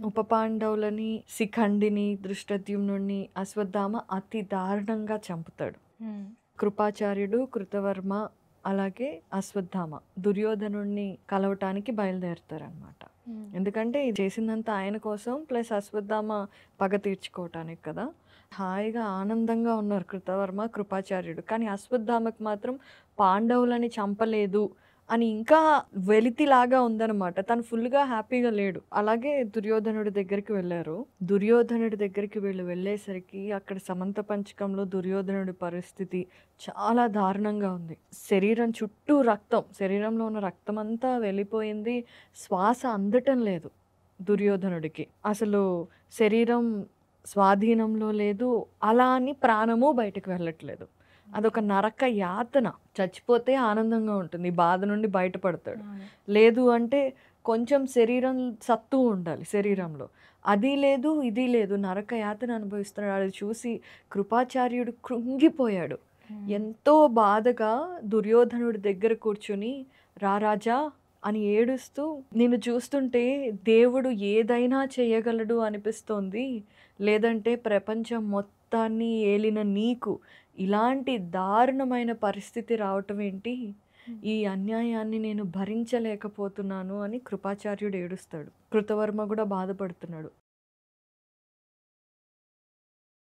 ఉపపాండవులని, శిఖండిని, దృష్టద్యుమ్నుడిని అశ్వత్థామ అతి దారుణంగా చంపుతాడు. కృపాచార్యుడు, కృతవర్మ అలాగే అశ్వత్థామ దుర్యోధనుడిని కలవటానికి బయలుదేరుతారనమాట. ఎందుకంటే ఇది చేసిందంతా ఆయన కోసం, ప్లస్ అశ్వత్థామ పగ తీర్చుకోవటానికి కదా. హాయిగా ఆనందంగా ఉన్నారు కృతవర్మ, కృపాచార్యుడు. కానీ అశ్వత్థామకు మాత్రం పాండవులని చంపలేదు అని ఇంకా వెలితిలాగా ఉందన్నమాట. తను ఫుల్గా హ్యాపీగా లేడు. అలాగే దుర్యోధనుడి దగ్గరికి వెళ్ళారు. దుర్యోధనుడి దగ్గరికి వీళ్ళు వెళ్ళేసరికి అక్కడ సమంత పంచకంలో దుర్యోధనుడి పరిస్థితి చాలా దారుణంగా ఉంది. శరీరం చుట్టూ రక్తం, శరీరంలో ఉన్న రక్తం అంతా వెళ్ళిపోయింది. శ్వాస అందటం లేదు దుర్యోధనుడికి. అసలు శరీరం స్వాధీనంలో లేదు, అలా అని ప్రాణము బయటకు వెళ్ళట్లేదు. అదొక నరక యాతన. చచ్చిపోతే ఆనందంగా ఉంటుంది, బాధ నుండి బయటపడతాడు. లేదు అంటే కొంచెం శరీరం సత్తు ఉండాలి శరీరంలో, అది లేదు ఇది లేదు, నరక యాతన అనుభవిస్తున్నాడు. అది చూసి కృపాచార్యుడు కృంగిపోయాడు. ఎంతో బాధగా దుర్యోధనుడి దగ్గర కూర్చుని రారాజా అని ఏడుస్తూ, నిన్ను చూస్తుంటే దేవుడు ఏదైనా చేయగలడు అనిపిస్తోంది, లేదంటే ప్రపంచం మొత్తాన్ని ఏలిన నీకు ఇలాంటి దారుణమైన పరిస్థితి రావటం ఏంటి, ఈ అన్యాయాన్ని నేను భరించలేకపోతున్నాను అని కృపాచార్యుడు ఏడుస్తాడు. కృతవర్మ కూడా బాధపడుతున్నాడు.